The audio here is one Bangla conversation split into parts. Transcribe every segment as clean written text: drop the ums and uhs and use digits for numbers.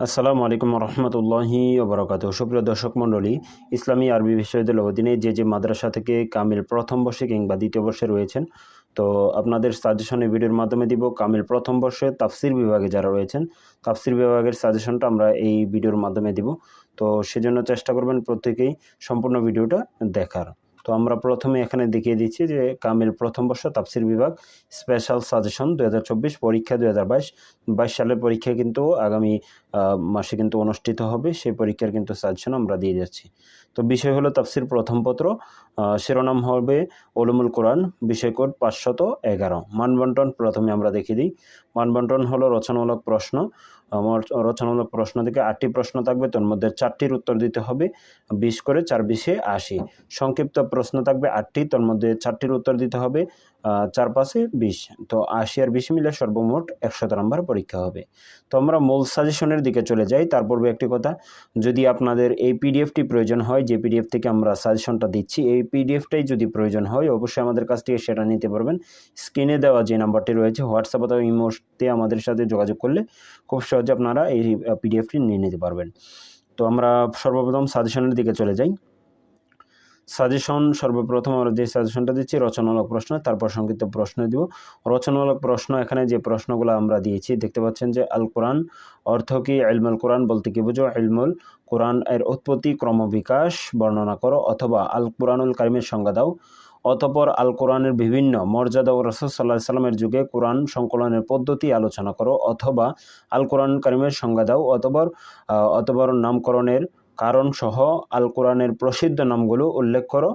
আসসালামু আলাইকুম রহমতুল্লাহি ওবরাকাতুহু। সুপ্রিয় দর্শক মণ্ডলী, ইসলামী আরবি বিশ্ববিদ্যালয়ের অধীনে যে মাদ্রাসা থেকে কামিল প্রথম বর্ষে কিংবা দ্বিতীয় বর্ষে রয়েছেন, তো আপনাদের সাজেশনের ভিডিওর মাধ্যমে দিব কামিল প্রথম বর্ষে তাফসির বিভাগে যারা রয়েছেন, তাফসির বিভাগের সাজেশনটা আমরা এই ভিডিওর মাধ্যমে দিব। তো সেজন্য চেষ্টা করবেন প্রত্যেকেই সম্পূর্ণ ভিডিওটা দেখার। তো আমরা প্রথমে এখানে দেখিয়ে দিচ্ছি যে কামিল প্রথম বর্ষ তাফসির বিভাগ স্পেশাল সাজেশন 2024 পরীক্ষা 2022 সালের পরীক্ষা কিন্তু আগামী মাসে কিন্তু অনুষ্ঠিত হবে। সেই পরীক্ষার কিন্তু সাজেশন আমরা দিয়ে যাচ্ছি। তো বিষয় হলো তাফসির প্রথম পত্র, শিরোনাম হবে উলুমুল কোরআন, বিষয় কোড 511। মানবন্টন প্রথমে আমরা দেখিয়ে দিই। মানবন্টন হলো রচনামূলক প্রশ্ন। আমার রচনামূলক প্রশ্ন থেকে 8টি প্রশ্ন থাকবে, তার মধ্যে 4টির উত্তর দিতে হবে, 20 করে 4 20 80। সংক্ষিপ্ত প্রশ্ন থাকবে 8টি, তার মধ্যে 4টির উত্তর দিতে হবে, 4 5 20। তো 80 আর 20 মিলে সর্বমোট 100 নাম্বার পরীক্ষা হবে। তো আমরা মূল সাজেশনের দিকে চলে যাই। তার পূর্বে একটি কথা, যদি আপনাদের এই পিডিএফটি প্রয়োজন হয়, যে পিডিএফ থেকে আমরা সাজেশনটা দিচ্ছি, এই পিডিএফটাই যদি প্রয়োজন হয় অবশ্যই আমাদের কাছ থেকে সেটা নিতে পারবেন। স্ক্রিনে দেওয়া যে নাম্বারটি রয়েছে হোয়াটসঅ্যাপ অথবা ইমোতে আমাদের সাথে যোগাযোগ করলে খুব সহজে আপনারা এই পিডিএফটি নিয়ে নিতে পারবেন। তো আমরা সর্বপ্রথম সাজেশনের দিকে চলে যাই। সাজেশন সর্বপ্রথম আমরা যে সাজেশনটা দিচ্ছি রচনামূলক প্রশ্ন, তারপর সংক্ষিপ্ত প্রশ্ন দিব। রচনামূলক প্রশ্ন, এখানে যে প্রশ্নগুলো আমরা দিয়েছি দেখতে পাচ্ছেন যে আল কোরআন অর্থ কি, ইলমুল কোরআন বলতে কি বুঝো, ইলমুল কোরআন এর উৎপত্তি ক্রমবিকাশ বর্ণনা করো, অথবা আল কোরআনুল কারিমের সংজ্ঞা দাও, অতঃপর আল কোরআনের বিভিন্ন মর্যাদা ও রাসূল সাল্লাল্লাহু আলাইহি সাল্লামের যুগে কোরআন সংকলনের পদ্ধতি আলোচনা করো, অথবা আল কোরআন কারিমের সংজ্ঞা দাও, অতঃপর নামকরণের কারণ সহ আল কোরআনের প্রসিদ্ধ নামগুলো উল্লেখ করো।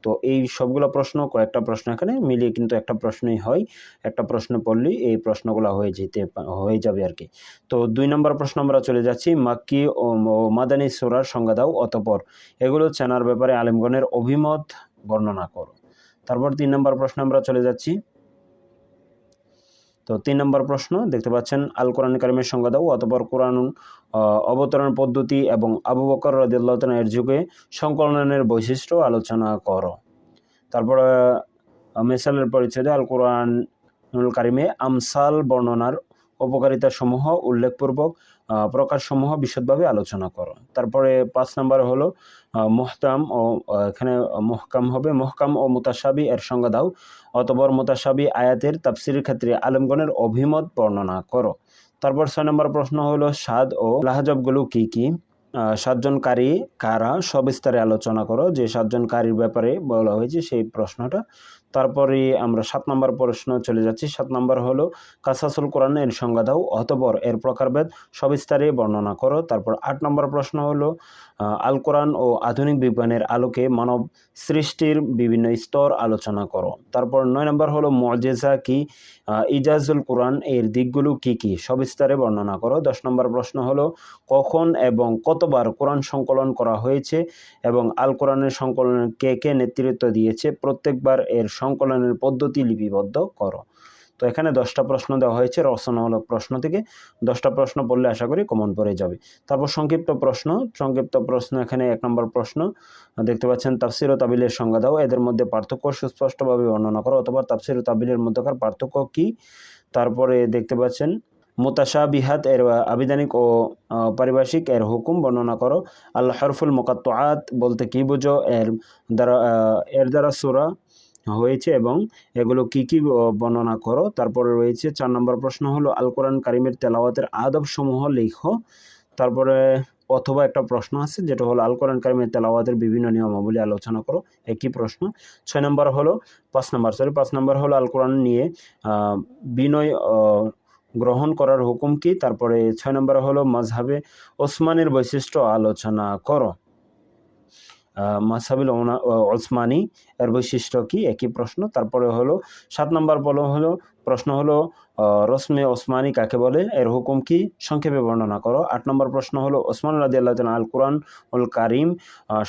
তো এই সবগুলো প্রশ্ন, কয়েকটা প্রশ্ন এখানে মিলিয়ে কিন্তু একটা প্রশ্নই হয়, একটা প্রশ্ন পড়লেই এই প্রশ্নগুলো হয়ে যাবে আর কি। তো 2 নম্বর প্রশ্ন আমরা চলে যাচ্ছি, মাক্কি ও মাদানী সূরার সংজ্ঞা দাও, অতঃপর এগুলো চেনার ব্যাপারে আলেমগণের অভিমত বর্ণনা করো। তারপর 3 নম্বর প্রশ্ন আমরা চলে যাচ্ছি। তো 3 নম্বর প্রশ্ন দেখতে পাচ্ছেন, আল কোরআন কারিমের সংজ্ঞা দাও, অতঃপর কোরআন অবতরণ পদ্ধতি এবং আবু বকর রাদিয়াল্লাহু তাআলা এর যুগে সংকলনের বৈশিষ্ট্য আলোচনা করো। তারপরে মিসালের পরিচ্ছেদে আল কোরআনুল কারিমে আমসাল বর্ণনার উপকারিতা সমূহ উল্লেখপূর্বক প্রকারসমূহ বিশদভাবে আলোচনা করো। তারপরে 5 নম্বর হলো মুহকাম ও এখানে মুহকাম হবে, মুহকাম ও মুতাশাবি এর সংজ্ঞা দাও, অতঃপর মুতাশাবি আয়াতের তাফসীরের ক্ষেত্রে আলেমগণের অভিমত বর্ণনা করো। তারপর 6 নম্বর প্রশ্ন হলো সাদ ও লাহাজবগুলো কি কি, 7 জন কারি কারা সবিস্তারে আলোচনা করো, যে 7 জন কারির ব্যাপারে বলা হয়েছে সেই প্রশ্নটা। তারপরে আমরা 7 নম্বর প্রশ্ন চলে যাচ্ছি। 7 নম্বর হলো কাসাসুল কোরআন এর সংজ্ঞা দাও, অতঃপর এর প্রকারভেদ সবিস্তারে বর্ণনা করো। তারপর 8 নম্বর প্রশ্ন হলো আল কোরআন ও আধুনিক বিজ্ঞানের আলোকে মানব সৃষ্টির বিভিন্ন স্তর আলোচনা করো। তারপর 9 নম্বর হলো মুআজিজা কি, ইজাজুল কোরআন এর দিকগুলো কি কি সবিস্তারে বর্ণনা করো। 10 নম্বর প্রশ্ন হলো কখন এবং কতবার কোরআন সংকলন করা হয়েছে এবং আল কোরআনের সংকলনের কে কে নেতৃত্ব দিয়েছে, প্রত্যেকবার এর সংকলনের পদ্ধতি লিপিবদ্ধ করো। তো এখানে 10টা প্রশ্ন দেওয়া হয়েছে রচনামূলক প্রশ্ন থেকে। 10টা প্রশ্ন পড়লে আশা করি কমন পড়ে যাবে। তারপর সংক্ষিপ্ত প্রশ্ন এখানে 1 নম্বর প্রশ্ন দেখতে পাচ্ছেন, তাফসীর ও তাবিলের সংজ্ঞা দাও, এদের মধ্যে পার্থক্য সুস্পষ্টভাবে বর্ণনা করো, অথবা তাফসীর ও তাবিলের মধ্যকার পার্থক্য কি। তারপরে দেখতে পাচ্ছেন মুতাশাবিহাত এর আবিধানিক ও পারিভাষিক এর হুকুম বর্ণনা করো। আল হরফুল মুকাত্তাআত বলতে কি বুঝো, এর দ্বারা সূরা হয়েছে এবং এগুলো কি কি বর্ণনা করো। তারপরে রয়েছে 4 নম্বর প্রশ্ন হলো আল কোরআন কারিমের তেলাওয়াতের আদব সমূহ লেখো। তারপরে অথবা একটা প্রশ্ন আছে যেটা হলো আল কোরআন কারিমের তেলাওয়াতের বিভিন্ন নিয়মাবলী আলোচনা করো, একই প্রশ্ন। 6 নম্বর হলো 5 নম্বর হলো আল কোরআন নিয়ে বিনয় গ্রহণ করার হুকুম কি। তারপরে 6 নম্বর হলো মাযহাবে ওসমানীর বৈশিষ্ট্য আলোচনা করো। মাযহাবুল ওসমানী এর বৈশিষ্ট্য কি, একই প্রশ্ন। তারপরে হলো 7 নম্বর প্রশ্ন হলো রসমে ওসমানী কাকে বলে, এর হুকুম কি, সংক্ষেপে বর্ণনা করো। 8 নম্বর প্রশ্ন হলো ওসমান রাদিয়াল্লাহু তাআলা আল কোরআন উল কারিম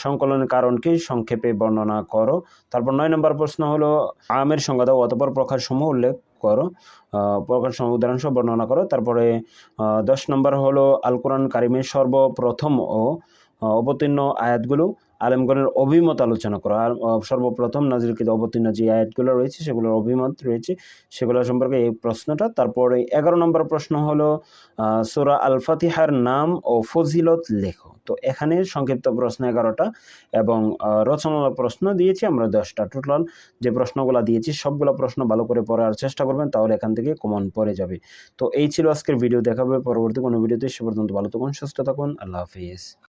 সংকলনের কারণ কি, সংক্ষেপে বর্ণনা করো। তারপর 9 নম্বর প্রশ্ন হলো আমের সংজ্ঞা দাও, অতঃপর প্রকারসমূহ উল্লেখ করো, প্রকারসমূহ উদাহরণসহ বর্ণনা করো। তারপরে 10 নম্বর হলো আল কোরআন কারিমের সর্বপ্রথম ও অবতীর্ণ আয়াতগুলো আলেমগণের অভিমত আলোচনা করা। আর সর্বপ্রথম নাজিলকৃত অবতীর্ণ যে আয়াতগুলো রয়েছে সেগুলোর অভিমত রয়েছে সেগুলো সম্পর্কে এই প্রশ্নটা। তারপরে 11 নম্বর প্রশ্ন হলো সূরা আল ফাতিহার নাম ও ফজিলত লেখো। তো এখানে সংক্ষিপ্ত প্রশ্ন 11টা এবং রচনামূলক প্রশ্ন দিয়েছি আমরা 10টা। টোটাল যে প্রশ্নগুলো দিয়েছি সবগুলো প্রশ্ন ভালো করে পড়ার চেষ্টা করবেন, তাহলে এখান থেকে কমন পড়ে যাবে। তো এই ছিল আজকের ভিডিও। দেখা হবে পরবর্তী কোনো ভিডিওতে। সে পর্যন্ত ভালো থাকুন, সুস্থ থাকুন। আল্লাহ হাফিজ।